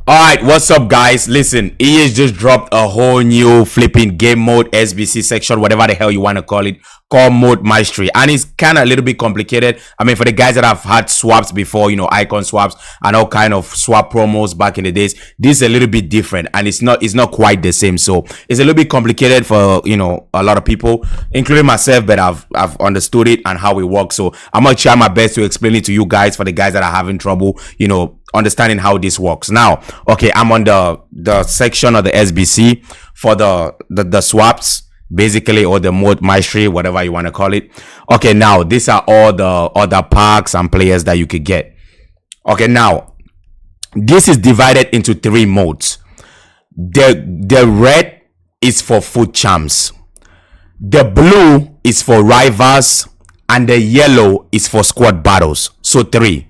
Alright, what's up guys? Listen, EA just dropped a whole new flipping game mode, SBC section, whatever the hell you want to call it, called Mode Mastery. And it's kind of a little bit complicated. I mean, for the guys that have had swaps before, icon swaps and all kind of swap promos back in the days, this is a little bit different and it's not quite the same. So it's a little bit complicated for, a lot of people, including myself, but I've understood it and how it works. So I'm going to try my best to explain it to you guys, for the guys that are having trouble, understanding how this works. Now, okay, I'm on the section of the SBC for the swaps, basically, or the mode mastery, whatever you want to call it. Okay, now these are all the other packs and players that you could get. Okay, now this is divided into 3 modes. The red is for foot champs, the blue is for rivals, and the yellow is for squad battles. So 3.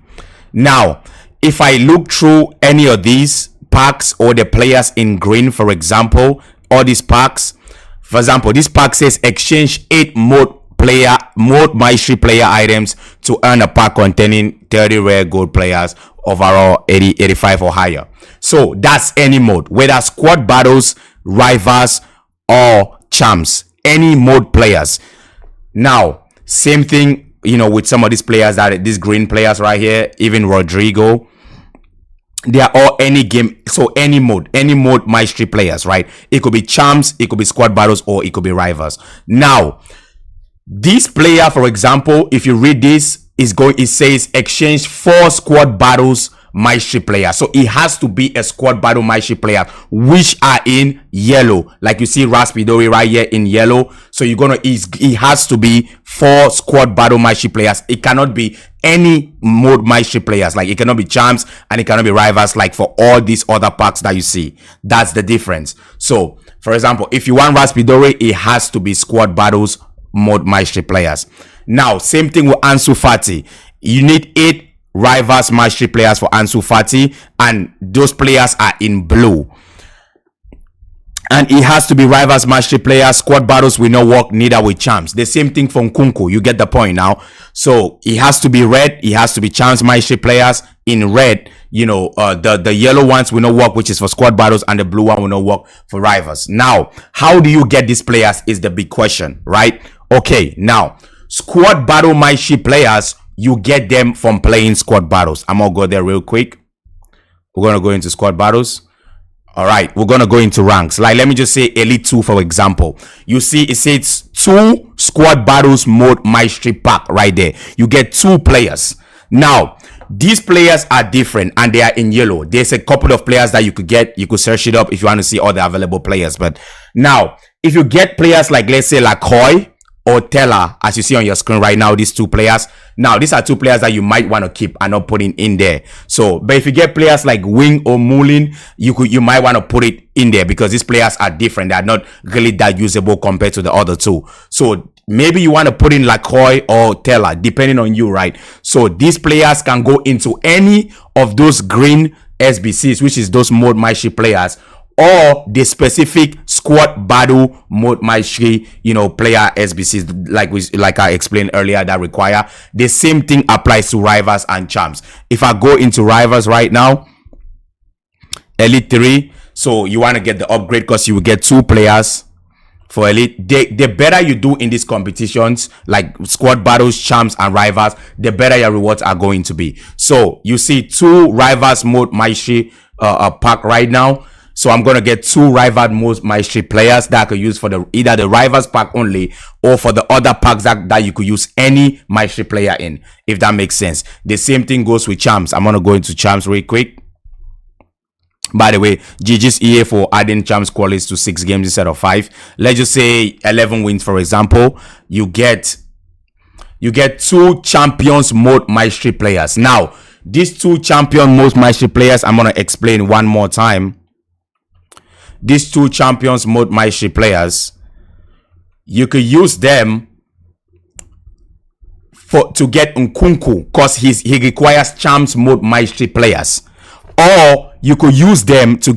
Now if I look through any of these packs or the players in green, for example, all these packs, for example, this pack says exchange 8 mode mastery player items to earn a pack containing 30 rare gold players, overall 85 or higher. So that's any mode, whether squad battles, rivals, or champs, any mode players. Now same thing, with some of these players, that these green players right here, even Rodrigo, they are all any game, so any mode mastery players, right? It could be champs, it could be squad battles, or it could be rivals. Now this player, for example, if you read this, it says exchange 4 squad battles mastery player. So it has to be a squad battle mastery player, which are in yellow, like you see Raspidori right here in yellow. So it has to be 4 squad battle mastery players. It cannot be any mode mastery players, like it cannot be champs and it cannot be rivals, like for all these other packs that you see. That's the difference. So for example, if you want Raspidori, it has to be squad battles mode mastery players. Now same thing with Ansu Fati. You need 8 rivals mastery players for Ansu Fati, and those players are in blue, and it has to be rivals mastery players. Squad battles will not work, neither with champs. The same thing from Nkunku. You get the point now. So it has to be red, it has to be champs mastery players in red. The yellow ones will not work, which is for squad battles, and the blue one will not work for rivals. Now how do you get these players is the big question, right? Okay, now squad battle mastery players, you get them from playing squad battles. I'm gonna go there real quick. We're gonna go into squad battles. All right, we're gonna go into ranks. Like, let me just say Elite 2, for example. You see it says 2 squad battles mode mastery pack right there. You get 2 players. Now these players are different and they are in yellow. There's a couple of players that you could get. You could search it up if you want to see all the available players. But now if you get players like, let's say, Lakoy or Teller, as you see on your screen right now, these 2 players. Now these are 2 players that you might want to keep and not putting in there. So, but if you get players like Wing or Moulin, you might want to put it in there, because these players are different. They are not really that usable compared to the other 2. So maybe you want to put in Lakoy or Teller, depending on you, right? So these players can go into any of those green SBCs, which is those mode mastery players, or the specific squad battle mode mastery, player SBCs, like I explained earlier, that require. The same thing applies to rivals and champs. If I go into rivals right now, Elite 3, so you want to get the upgrade because you will get 2 players for Elite. The better you do in these competitions, like squad battles, champs, and rivals, the better your rewards are going to be. So you see 2 rivals mode mastery pack right now. So I'm gonna get 2 rival mode mastery players that I could use for either the rivals pack only, or for the other packs that you could use any mastery player in, if that makes sense. The same thing goes with champs. I'm gonna go into champs real quick. By the way, GG's EA for adding champs qualities to 6 games instead of 5. Let's just say 11 wins, for example. You get 2 champions mode mastery players. Now these 2 champion mode mastery players, I'm gonna explain one more time. These 2 champions mode mastery players, you could use them to get Nkunku, because he requires champs mode mastery players, or you could use them to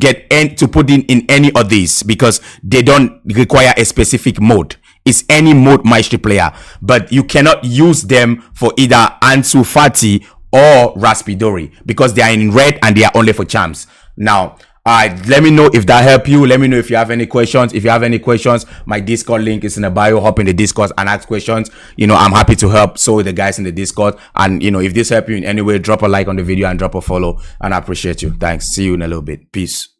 put in any of these, because they don't require a specific mode. It's any mode mastery player, but you cannot use them for either Ansu Fati or Raspidori, because they are in red and they are only for champs. Now, let me know if that helped you. Let me know if you have any questions. If you have any questions, my Discord link is in the bio. Hop in the Discord and ask questions. I'm happy to help. So the guys in the Discord. And if this helped you in any way, drop a like on the video and drop a follow. And I appreciate you. Thanks. See you in a little bit. Peace.